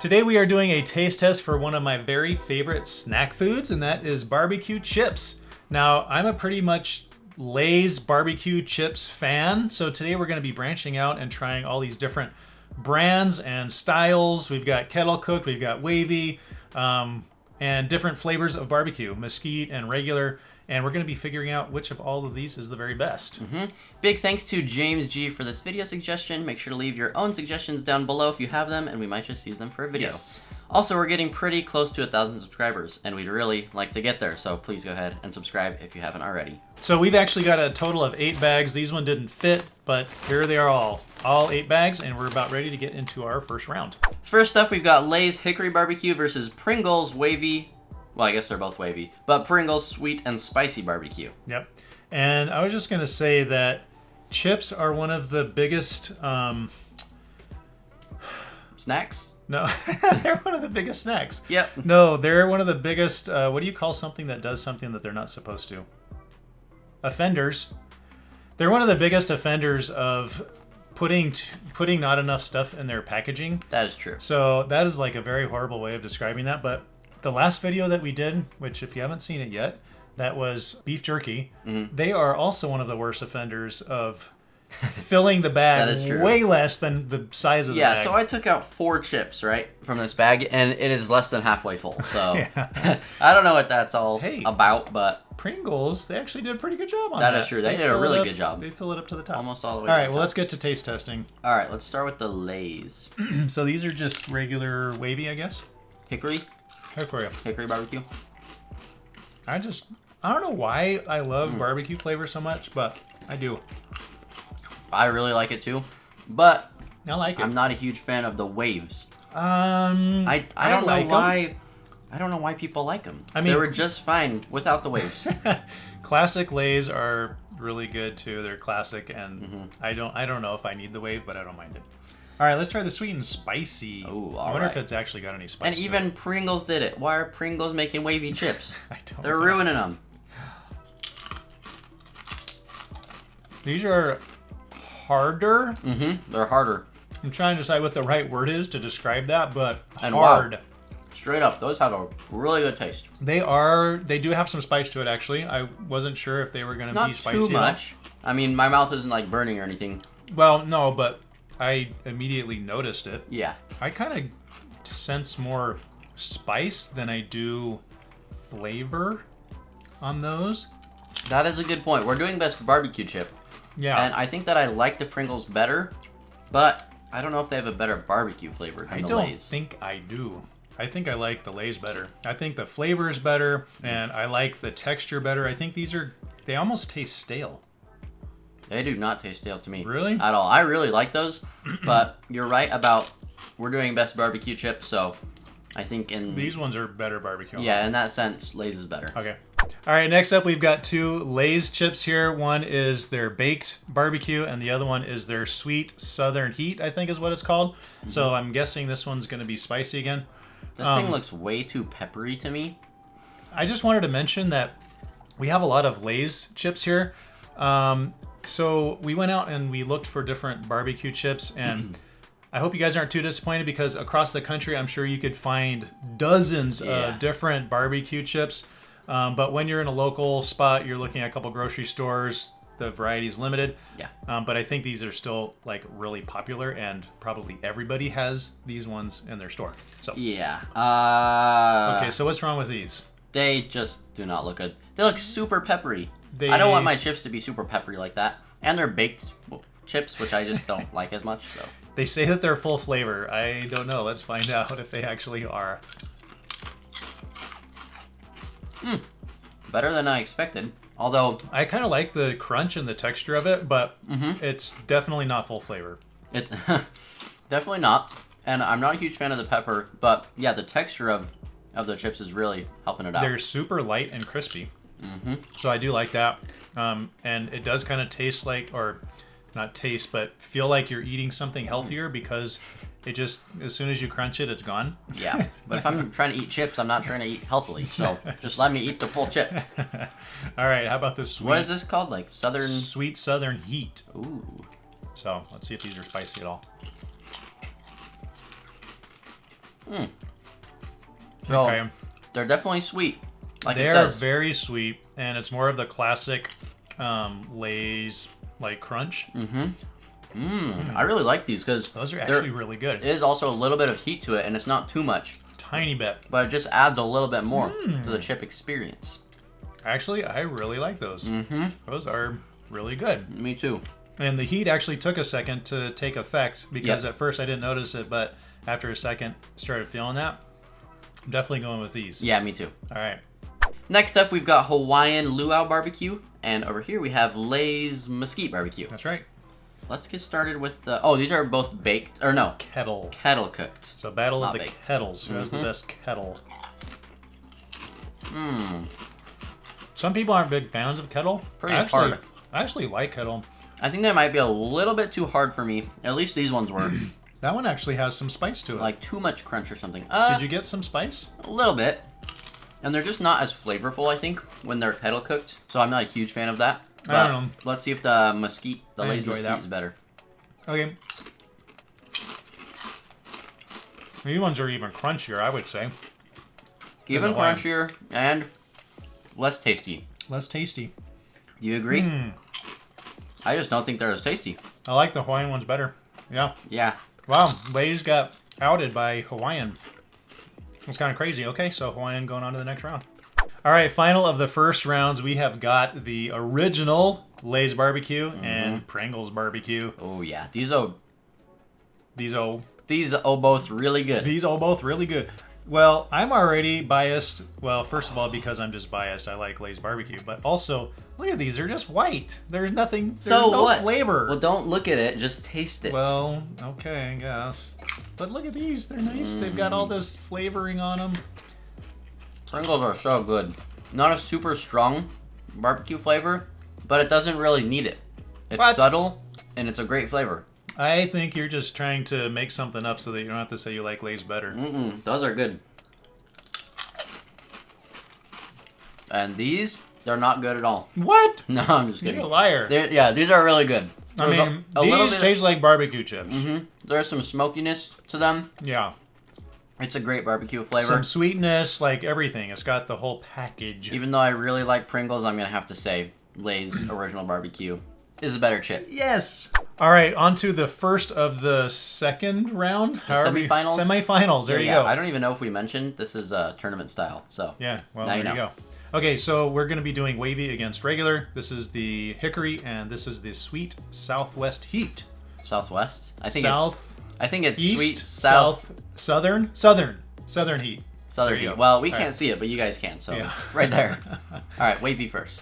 Today we are doing a taste test for one of my very favorite snack foods, and that is barbecue chips. Now, I'm a pretty much Lay's barbecue chips fan, so today we're going to be branching out and trying all these different brands and styles. We've got kettle cooked, we've got wavy, and different flavors of barbecue, mesquite and regular. And we're going to be figuring out which of all of these is the very best. Big thanks to James G for this video suggestion. Make sure to leave your own suggestions down below if you have them, and we might just use them for a video. Yes. Also, we're getting pretty close to 1,000 subscribers, and we'd really like to get there, so please go ahead and subscribe if you haven't already. So we've actually got a total of 8 bags. These one didn't fit, but here they are all 8 bags, and we're about ready to get into our first round. First up, we've got Lay's Hickory Barbecue versus Pringles Wavy. Well, I guess they're both wavy, but Pringles Sweet and Spicy Barbecue. Yep. And I was just going to say that chips are one of the biggest... Snacks? No, they're one of the biggest snacks. Yep. No, they're one of the biggest... what do you call something that does something that they're not supposed to? Offenders. They're one of the biggest offenders of putting not enough stuff in their packaging. That is true. So that is like a very horrible way of describing that, but... The last video that we did, which if you haven't seen it yet, that was beef jerky. They are also one of the worst offenders of filling the bag way less than the size of the bag. Yeah, so I took out 4 chips, right, from this bag, and it is less than halfway full. So I don't know what that's all about, but... Pringles, they actually did a pretty good job on that. That is true. They did a really good job. They fill it up to the top. Almost all the way All to right, the well, top. let's get to taste testing. All right, let's start with the Lay's. So these are just regular wavy, I guess? Hickory barbecue. I don't know why I love barbecue flavor so much, but I do. I really like it too, but I like it. I'm not a huge fan of the waves. I don't like know why. I don't know why people like them. I mean, they were just fine without the waves. Classic Lay's are really good too. They're classic, and I don't know if I need the wave, but I don't mind it. All right, let's try the sweet and spicy. Ooh, I wonder if it's actually got any spice. And even Pringles did it. Why are Pringles making wavy chips? I don't They're know. ruining them. These are harder. They're harder. I'm trying to decide what the right word is to describe that, but And hard. wow. Straight up, those have a really good taste. They do have some spice to it, actually. I wasn't sure if they were going to be spicy. Not too much. I mean, my mouth isn't like burning or anything. Well, no, but I immediately noticed it. Yeah. I kind of sense more spice than I do flavor on those. That is a good point. We're doing best barbecue chip. Yeah. And I think that I like the Pringles better, but I don't know if they have a better barbecue flavor than the Lay's. I don't think I do. I think I like the Lay's better. I think the flavor is better, and I like the texture better. I think they almost taste stale. They do not taste stale to me. Really? At all. I really like those, but you're right about we're doing best barbecue chip, so I think in... These ones are better barbecue. Yeah, in that sense, Lay's is better. Okay. All right, next up we've got 2 Lay's chips here. One is their baked barbecue, and the other one is their sweet southern heat, I think is what it's called. So I'm guessing this one's going to be spicy again. This thing looks way too peppery to me. I just wanted to mention that we have a lot of Lay's chips here. So we went out and we looked for different barbecue chips, and I hope you guys aren't too disappointed because across the country, I'm sure you could find dozens of different barbecue chips. But when you're in a local spot, you're looking at a couple grocery stores, the variety is limited. Yeah. But I think these are still like really popular, and probably everybody has these ones in their store. So Yeah. okay, so what's wrong with these? They just do not look good. They look super peppery. I don't want my chips to be super peppery like that. And they're baked chips, which I just don't like as much. So They say that they're full flavor. I don't know. Let's find out if they actually are. Better than I expected. Although I kind of like the crunch and the texture of it, but it's definitely not full flavor. it's definitely not. And I'm not a huge fan of the pepper, but yeah, the texture of the chips is really helping it out. They're super light and crispy. So I do like that. And it does kind of taste like, or not taste, but feel like you're eating something healthier because it just, as soon as you crunch it, it's gone. Yeah, but if I'm trying to eat chips, I'm not trying to eat healthily. So just let me eat the full chip. All right, how about this sweet? What is this called? Like southern? Sweet southern heat. Ooh. So let's see if these are spicy at all. So, Okay. they're definitely sweet. Like it They're says. very sweet, and it's more of the classic Lay's like crunch. I really like these because Those are actually really good. It is also a little bit of heat to it, and it's not too much. Tiny bit. But it just adds a little bit more to the chip experience. Actually, I really like those. Those are really good. Me too. And the heat actually took a second to take effect because Yep. at first I didn't notice it, but after a second, started feeling that. I'm definitely going with these. Yeah, me too. All right. Next up, we've got Hawaiian Luau Barbecue, and over here we have Lay's Mesquite Barbecue. That's right. Let's get started with the... Oh, these are both baked, or no, Kettle. kettle cooked. So battle of Not the baked. kettles. Who has the best kettle? Mmm. Some people aren't big fans of kettle. Pretty I hard. actually like kettle. I think that might be a little bit too hard for me. At least these ones were. That one actually has some spice to it. Like too much crunch or something. Did you get some spice? A little bit. And they're just not as flavorful, I think, when they're kettle cooked. So I'm not a huge fan of that. But I don't know. let's see if the mesquite, the I Lay's enjoy mesquite that. is better. Okay. These ones are even crunchier, I would say. Even the Hawaiian. crunchier and less tasty. Less tasty. Do you agree? Mm. I just don't think they're as tasty. I like the Hawaiian ones better. Yeah. Yeah. Wow, Lay's got outed by Hawaiian. It's kind of crazy. Okay, so Hawaiian going on to the next round. All right, final of the first rounds, we have got the original Lay's barbecue and Pringles barbecue. Oh yeah, these are These both really good. both really good. Well, I'm already biased. Well, first of all, because I'm just biased, I like Lay's barbecue. But also, look at these. They're just white. There's nothing. There's So no what? flavor. Well, don't look at it. Just taste it. Well, okay, I guess. But look at these. They're nice. They've got all this flavoring on them. Pringles are so good. Not a super strong barbecue flavor, but it doesn't really need it. It's What? subtle, and it's a great flavor. I think you're just trying to make something up so that you don't have to say you like Lay's better. Those are good. And these, they're not good at all. What? No, I'm just kidding. You're a liar. Yeah, these are really good. I There's mean, a little these bit taste like barbecue chips. there's some smokiness to them. Yeah. It's a great barbecue flavor. Some sweetness, like everything. It's got the whole package. Even though I really like Pringles, I'm going to have to say Lay's original barbecue is a better chip. Yes. All right, on to the first of the second round. Semifinals? Semifinals. There you go. I don't even know if we mentioned this is tournament style. So Yeah, well, Now there you you know. go. Okay, so we're going to be doing wavy against regular. This is the hickory, and this is the sweet Southwest heat. Southwest. I think it's East, sweet south southern heat. southern There you heat. go. Well, we All can't right. see it, but you guys can. So Yeah. it's right there. All right, wavy first.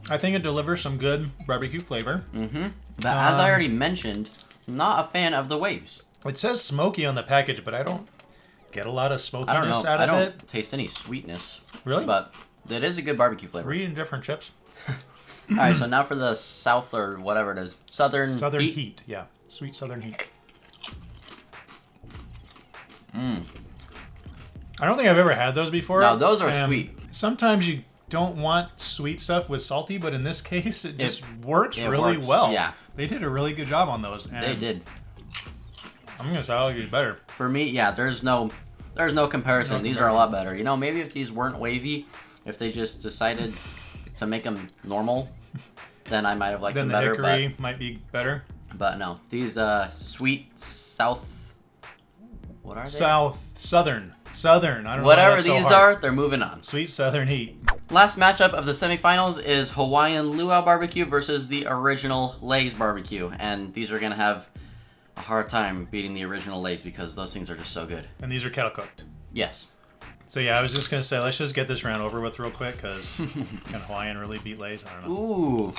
I think it delivers some good barbecue flavor. But as I already mentioned, not a fan of the waves. It says smoky on the package, but I don't get a lot of smokiness I don't know. out I of don't it. taste any sweetness. Really? But it is a good barbecue flavor. We're eating different chips. All right, so now for the south or whatever it is, southern heat. Yeah, sweet southern heat. I don't think I've ever had those before. No, those are and sweet. Sometimes you don't want sweet stuff with salty, but in this case, it just works it really works, well. yeah. They did a really good job on those. And They did. I'm gonna say I like these better. For me, yeah, there's no comparison. These are a lot better. You know, maybe if these weren't wavy, if they just decided to make them normal, then I might have liked Then them the better. hickory might be better. But no, these sweet south. What are they? Southern. I don't know. Whatever why that's so these hard. are, they're moving on. Sweet southern heat. Last matchup of the semifinals is Hawaiian Luau Barbecue versus the original Lay's Barbecue. And these are going to have a hard time beating the original Lay's because those things are just so good. And these are kettle cooked. Yes. So yeah, I was just gonna say let's just get this round over with real quick because can Hawaiian really beat Lay's? I don't know. Ooh.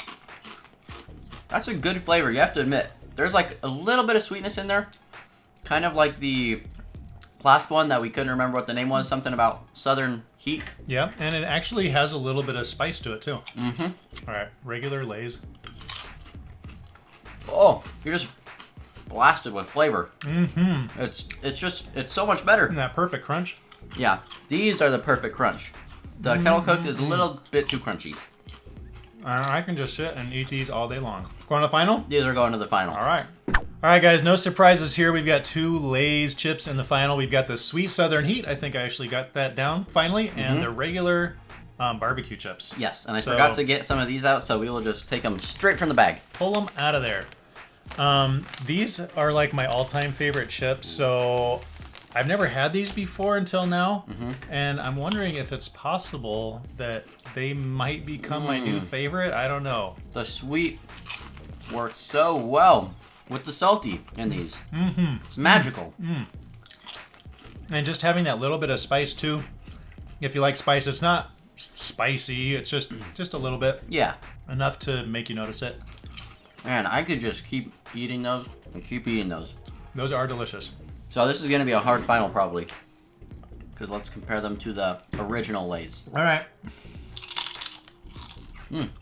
That's a good flavor, you have to admit. There's like a little bit of sweetness in there. Kind of like the last one that we couldn't remember what the name was. Something about southern heat. Yeah, and it actually has a little bit of spice to it too. All right, regular Lay's. Oh, you're just blasted with flavor. It's so much better. And that perfect crunch. Yeah, these are the perfect crunch. The kettle cooked is a little bit too crunchy. I can just sit and eat these all day long. Going to the final? These are going to the final. All right. All right, guys, no surprises here. We've got 2 Lay's chips in the final. We've got the Sweet Southern Heat. I think I actually got that down finally. And the regular barbecue chips. Yes, and I forgot to get some of these out, so we will just take them straight from the bag. Pull them out of there. These are like my all-time favorite chips, so I've never had these before until now. And I'm wondering if it's possible that they might become my new favorite. I don't know. The sweet works so well with the salty in these. It's magical. And just having that little bit of spice too. If you like spice, it's not spicy. It's just a little bit. Yeah. Enough to make you notice it. Man, I could just keep eating those and keep eating those. Those are delicious. So this is going to be a hard final probably. Because let's compare them to the original Lay's. All right.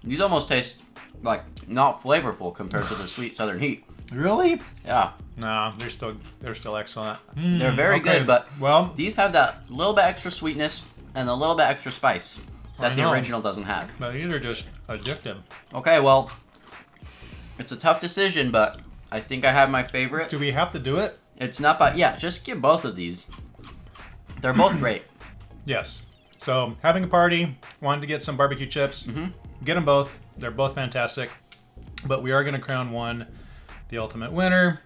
These almost taste like not flavorful compared to the Sweet Southern Heat. Really? Yeah. No, they're still excellent. They're very good, but well, these have that little bit extra sweetness and a little bit extra spice that I the know. original doesn't have. But these are just addictive. Okay, well, it's a tough decision, but I think I have my favorite. Do we have to do it? It's not, but yeah, just give both of these. They're both great. Yes. So having a party, wanted to get some barbecue chips. Get them both. They're both fantastic. But we are going to crown one the ultimate winner.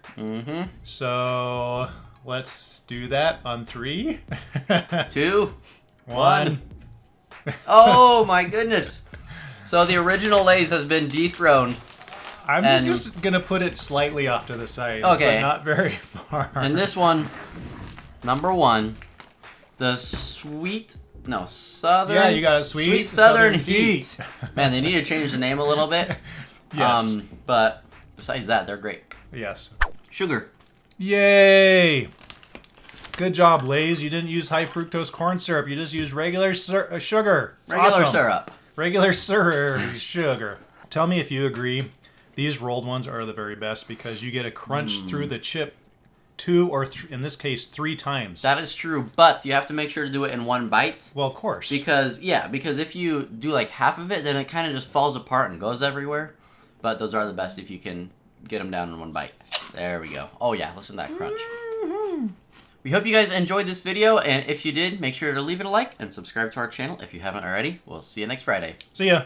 So let's do that on 3. 2, 1. Oh my goodness. So the original Lay's has been dethroned. I'm just going to put it slightly off to the side. Okay. But not very far. And this one, number 1, the Southern. Yeah, you got a Sweet Southern Heat. Man, they need to change the name a little bit. Yes. But besides that, they're great. Yes. Sugar. Yay! Good job, Lay's. You didn't use high fructose corn syrup. You just used regular sugar. It's Regular awesome. syrup. Regular sugar. Tell me if you agree. These rolled ones are the very best because you get a crunch through the chip 2 or in this case 3 times. That is true, but you have to make sure to do it in one bite. Well, of course. Because if you do like half of it, then it kind of just falls apart and goes everywhere. But those are the best if you can get them down in one bite. There we go. Oh yeah, listen to that crunch. We hope you guys enjoyed this video, and if you did, make sure to leave it a like and subscribe to our channel if you haven't already. We'll see you next Friday. See ya.